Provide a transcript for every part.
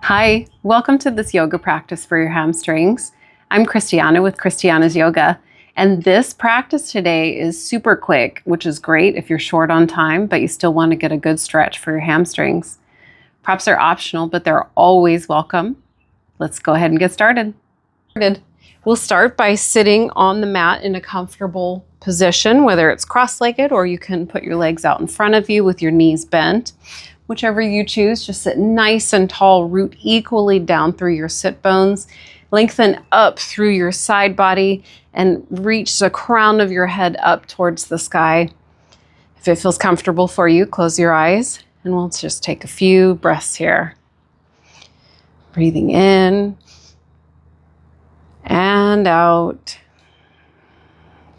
Hi, welcome to this yoga practice for your hamstrings. I'm Christiana with Christiana's Yoga, and this practice today is super quick, which is great if you're short on time, but you still want to get a good stretch for your hamstrings. Props are optional, but they're always welcome. Let's go ahead and get started. We'll start by sitting on the mat in a comfortable position, whether it's cross-legged or you can put your legs out in front of you with your knees bent. Whichever you choose, just sit nice and tall, root equally down through your sit bones, lengthen up through your side body, and reach the crown of your head up towards the sky. If it feels comfortable for you, close your eyes, and we'll just take a few breaths here. Breathing in and out.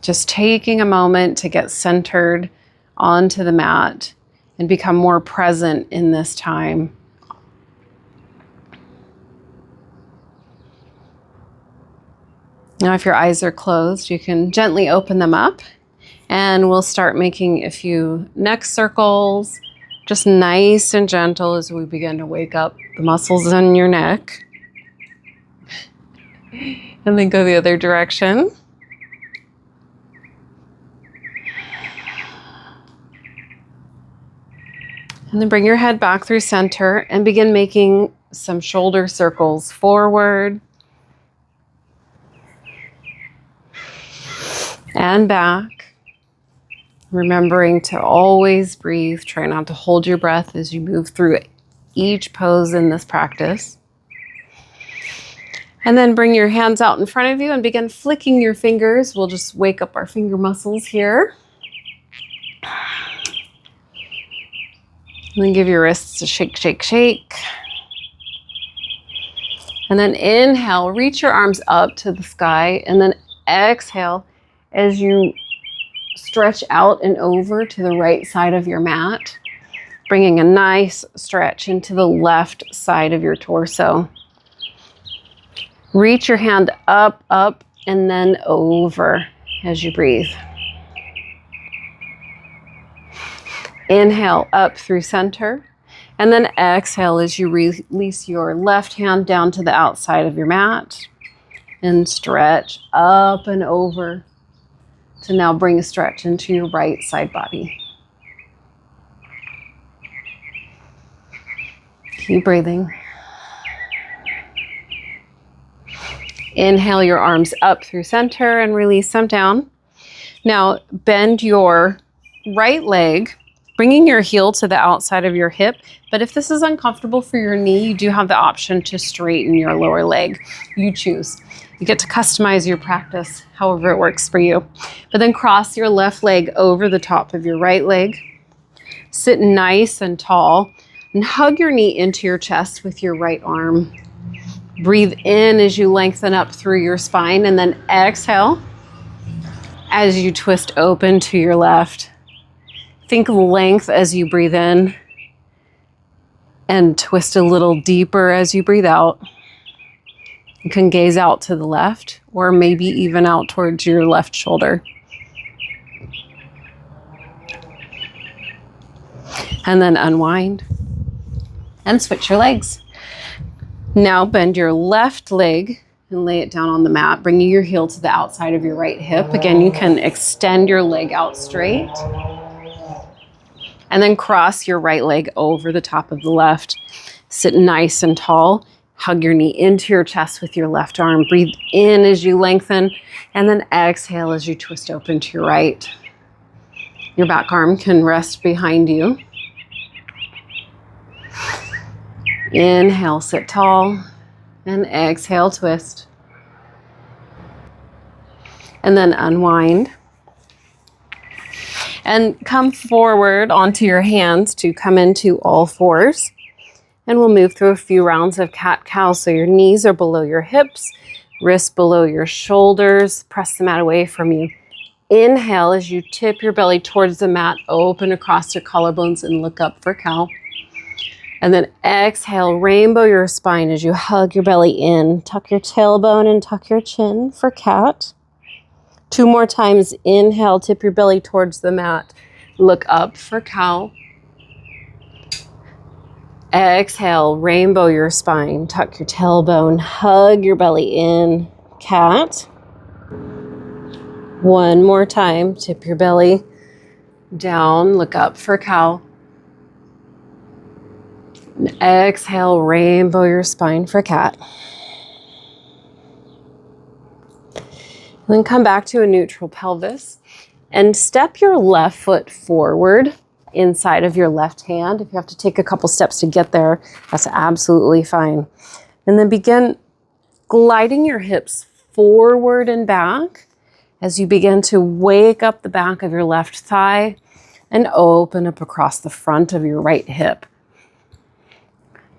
Just taking a moment to get centered onto the mat and become more present in this time. Now, if your eyes are closed, you can gently open them up, and we'll start making a few neck circles, just nice and gentle as we begin to wake up the muscles in your neck. And then go the other direction. And then bring your head back through center and begin making some shoulder circles forward and back. Remembering to always breathe. Try not to hold your breath as you move through each pose in this practice. And then bring your hands out in front of you and begin flicking your fingers. We'll just wake up our finger muscles here. And then give your wrists a shake, shake, shake. And then inhale, reach your arms up to the sky. And then exhale as you stretch out and over to the right side of your mat, bringing a nice stretch into the left side of your torso. Reach your hand up, up, and then over as you breathe. Inhale up through center, and then exhale as you release your left hand down to the outside of your mat and stretch up and over to now bring a stretch into your right side body. Keep breathing. Inhale your arms up through center and release them down. Now bend your right leg, bringing your heel to the outside of your hip. But if this is uncomfortable for your knee, you do have the option to straighten your lower leg. You choose. You get to customize your practice however it works for you. But then cross your left leg over the top of your right leg. Sit nice and tall and hug your knee into your chest with your right arm. Breathe in as you lengthen up through your spine, and then exhale as you twist open to your left. Think length as you breathe in and twist a little deeper as you breathe out. You can gaze out to the left or maybe even out towards your left shoulder. And then unwind and switch your legs. Now bend your left leg and lay it down on the mat, bringing your heel to the outside of your right hip. Again, you can extend your leg out straight. And then cross your right leg over the top of the left. Sit nice and tall. Hug your knee into your chest with your left arm. Breathe in as you lengthen, and then exhale as you twist open to your right. Your back arm can rest behind you. Inhale, sit tall, and exhale, twist. And then unwind. And come forward onto your hands to come into all fours. And we'll move through a few rounds of cat-cow. So your knees are below your hips, wrists below your shoulders. Press the mat away from you. Inhale as you tip your belly towards the mat, open across your collarbones and look up for cow. And then exhale, rainbow your spine as you hug your belly in. Tuck your tailbone and tuck your chin for cat. 2 more times. Inhale, tip your belly towards the mat. Look up for cow. Exhale, rainbow your spine, tuck your tailbone, hug your belly in, cat. One more time, tip your belly down, look up for cow. And exhale, rainbow your spine for cat. And then come back to a neutral pelvis and step your left foot forward inside of your left hand. If you have to take a couple steps to get there, that's absolutely fine. And then begin gliding your hips forward and back as you begin to wake up the back of your left thigh and open up across the front of your right hip.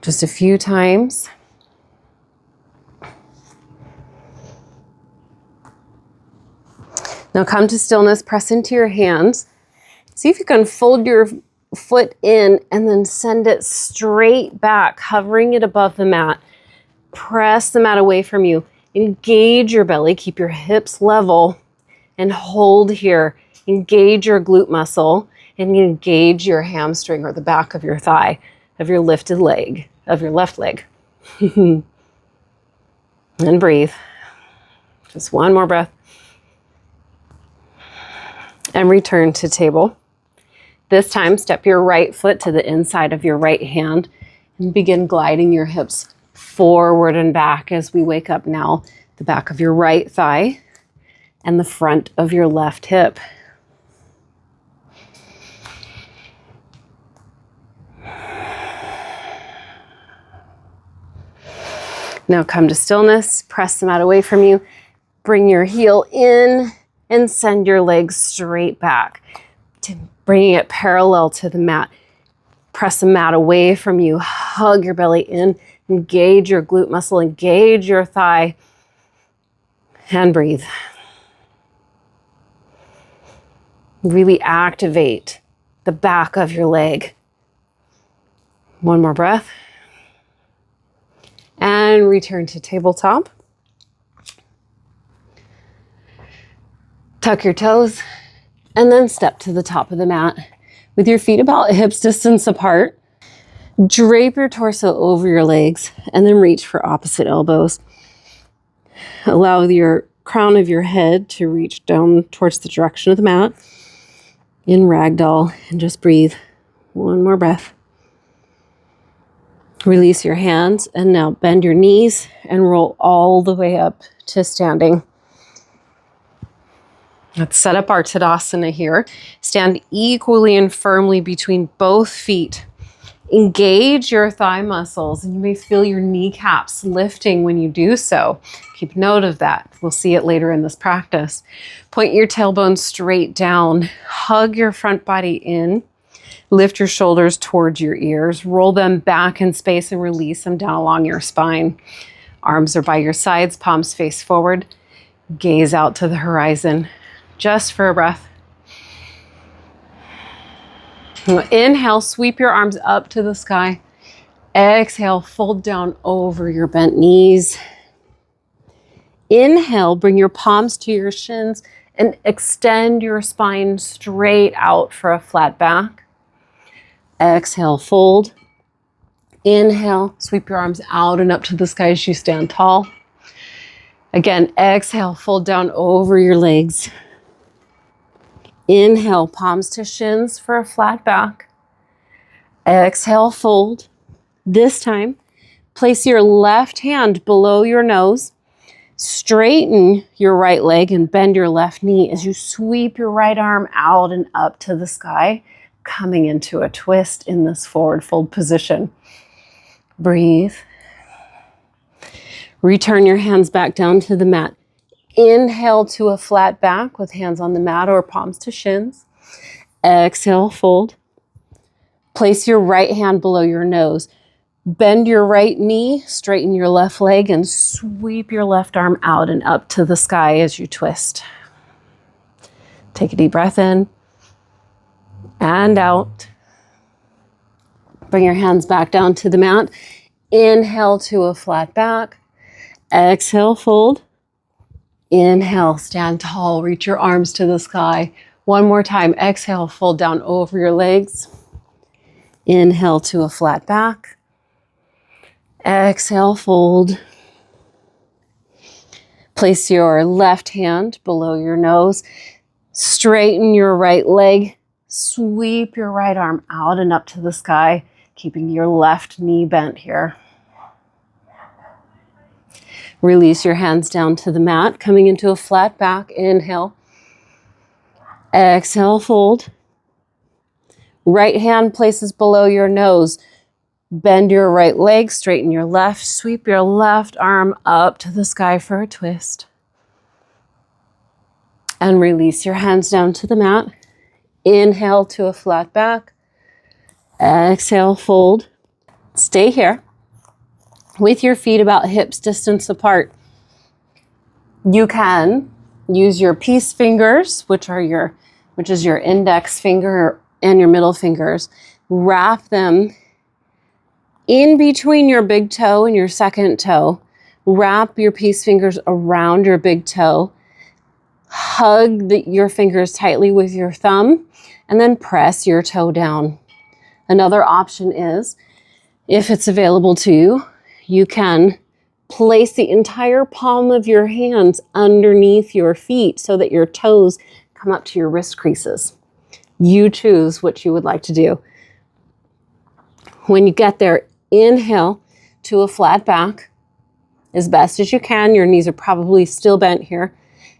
Just a few times. Now come to stillness, press into your hands. See if you can fold your foot in and then send it straight back, hovering it above the mat. Press the mat away from you. Engage your belly, keep your hips level, and hold here. Engage your glute muscle and engage your hamstring or the back of your thigh, of your lifted leg, of your left leg. And breathe. Just one more breath. And return to table. This time, step your right foot to the inside of your right hand and begin gliding your hips forward and back as we wake up now the back of your right thigh and the front of your left hip. Now come to stillness, press the mat away from you, bring your heel in and send your legs straight back, bringing it parallel to the mat. Press the mat away from you, hug your belly in, engage your glute muscle, engage your thigh, and breathe. Really activate the back of your leg. One more breath. And return to tabletop. Tuck your toes and then step to the top of the mat with your feet about hips distance apart. Drape your torso over your legs and then reach for opposite elbows. Allow your crown of your head to reach down towards the direction of the mat in ragdoll and just breathe. One more breath. Release your hands and now bend your knees and roll all the way up to standing. Let's set up our Tadasana here. Stand equally and firmly between both feet. Engage your thigh muscles and you may feel your kneecaps lifting when you do so. Keep note of that. We'll see it later in this practice. Point your tailbone straight down. Hug your front body in. Lift your shoulders towards your ears. Roll them back in space and release them down along your spine. Arms are by your sides, palms face forward. Gaze out to the horizon. Just for a breath. Inhale, sweep your arms up to the sky. Exhale, fold down over your bent knees. Inhale, bring your palms to your shins and extend your spine straight out for a flat back. Exhale, fold. Inhale, sweep your arms out and up to the sky as you stand tall. Again, exhale, fold down over your legs. Inhale, palms to shins for a flat back. Exhale, fold. This time, place your left hand below your nose. Straighten your right leg and bend your left knee as you sweep your right arm out and up to the sky, coming into a twist in this forward fold position. Breathe. Return your hands back down to the mat. Inhale to a flat back with hands on the mat or palms to shins. Exhale, fold. Place your right hand below your nose. Bend your right knee, straighten your left leg, and sweep your left arm out and up to the sky as you twist. Take a deep breath in and out. Bring your hands back down to the mat. Inhale to a flat back. Exhale, fold. Inhale, stand tall, reach your arms to the sky. One more time, exhale, fold down over your legs. Inhale to a flat back. Exhale, fold. Place your left hand below your nose. Straighten your right leg. Sweep your right arm out and up to the sky, keeping your left knee bent here. Release your hands down to the mat, coming into a flat back. Inhale. Exhale, fold. Right hand places below your nose. Bend your right leg, straighten your left, sweep your left arm up to the sky for a twist. And release your hands down to the mat. Inhale to a flat back. Exhale, fold. Stay here with your feet about hips distance apart. You can use your peace fingers, which is your index finger and your middle fingers. Wrap them in between your big toe and your second toe. Wrap your peace fingers around your big toe. Hug your fingers tightly with your thumb and then press your toe down. Another option is, if it's available to you, you can place the entire palm of your hands underneath your feet so that your toes come up to your wrist creases. You choose what you would like to do. When you get there, inhale to a flat back as best as you can. Your knees are probably still bent here.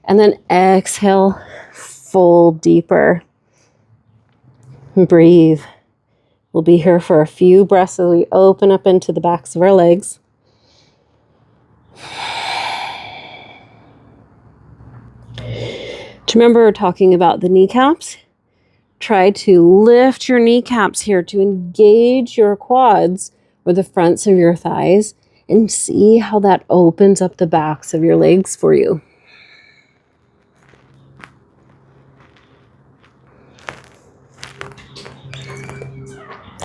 And then exhale, fold deeper. Breathe. We'll be here for a few breaths as we open up into the backs of our legs. Do you remember talking about the kneecaps? Try to lift your kneecaps here to engage your quads or the fronts of your thighs and see how that opens up the backs of your legs for you.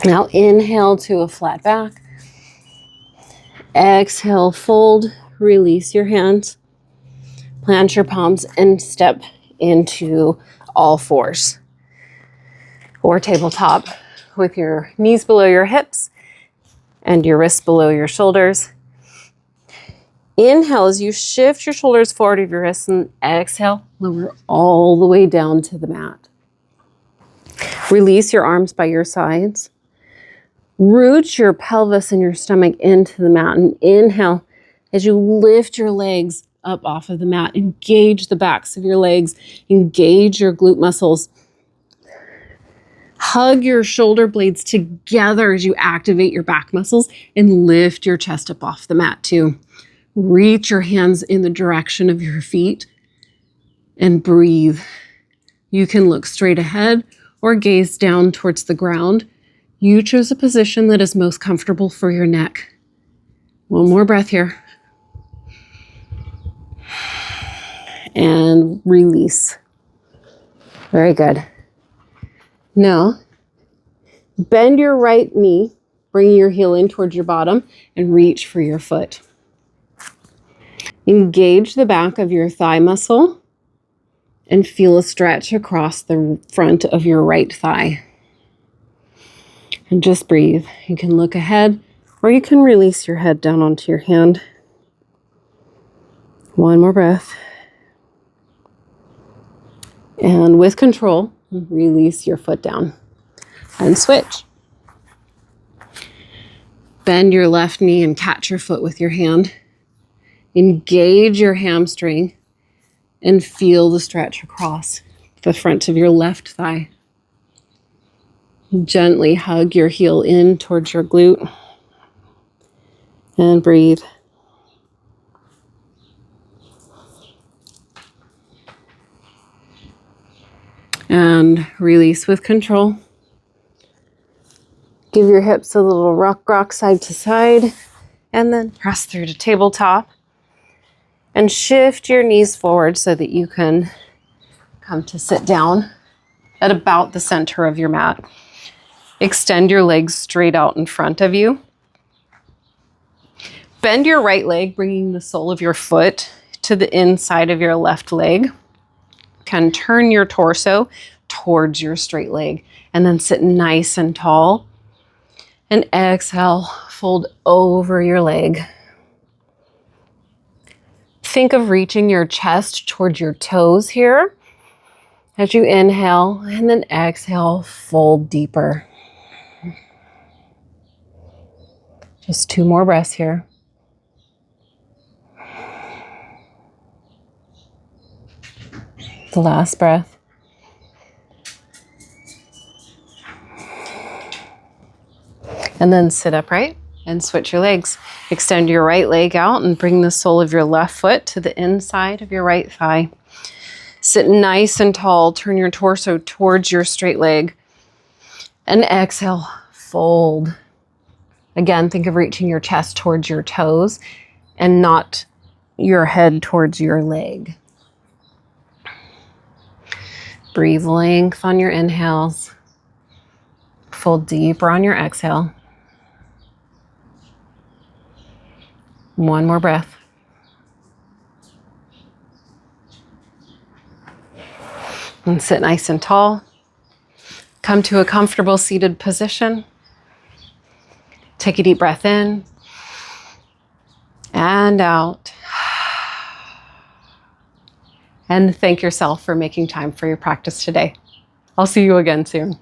Now inhale to a flat back. Exhale, fold, release your hands. Plant your palms and step into all fours or tabletop with your knees below your hips and your wrists below your shoulders. Inhale as you shift your shoulders forward of your wrists, and exhale, lower all the way down to the mat. Release your arms by your sides. Root your pelvis and your stomach into the mat, and inhale as you lift your legs up off of the mat. Engage the backs of your legs. Engage your glute muscles. Hug your shoulder blades together as you activate your back muscles and lift your chest up off the mat too. Reach your hands in the direction of your feet and breathe. You can look straight ahead or gaze down towards the ground. You choose a position that is most comfortable for your neck. One more breath here. And release. Very good. Now, bend your right knee, bring your heel in towards your bottom, and reach for your foot. Engage the back of your thigh muscle and feel a stretch across the front of your right thigh. And just breathe. You can look ahead or you can release your head down onto your hand. One more breath. And with control, release your foot down and switch. Bend your left knee and catch your foot with your hand. Engage your hamstring and feel the stretch across the front of your left thigh. Gently hug your heel in towards your glute and breathe. And release with control. Give your hips a little rock side to side, and then press through to tabletop. And shift your knees forward so that you can come to sit down at about the center of your mat. Extend your legs straight out in front of you. Bend your right leg, bringing the sole of your foot to the inside of your left leg. You can turn your torso towards your straight leg and then sit nice and tall. And exhale, fold over your leg. Think of reaching your chest towards your toes here as you inhale, and then exhale, fold deeper. Just 2 more breaths here. The last breath. And then sit upright and switch your legs. Extend your right leg out and bring the sole of your left foot to the inside of your right thigh. Sit nice and tall. Turn your torso towards your straight leg. And exhale, fold. Again, think of reaching your chest towards your toes and not your head towards your leg. Breathe length on your inhales. Fold deeper on your exhale. 1 more breath. And sit nice and tall. Come to a comfortable seated position. Take a deep breath in and out. And thank yourself for making time for your practice today. I'll see you again soon.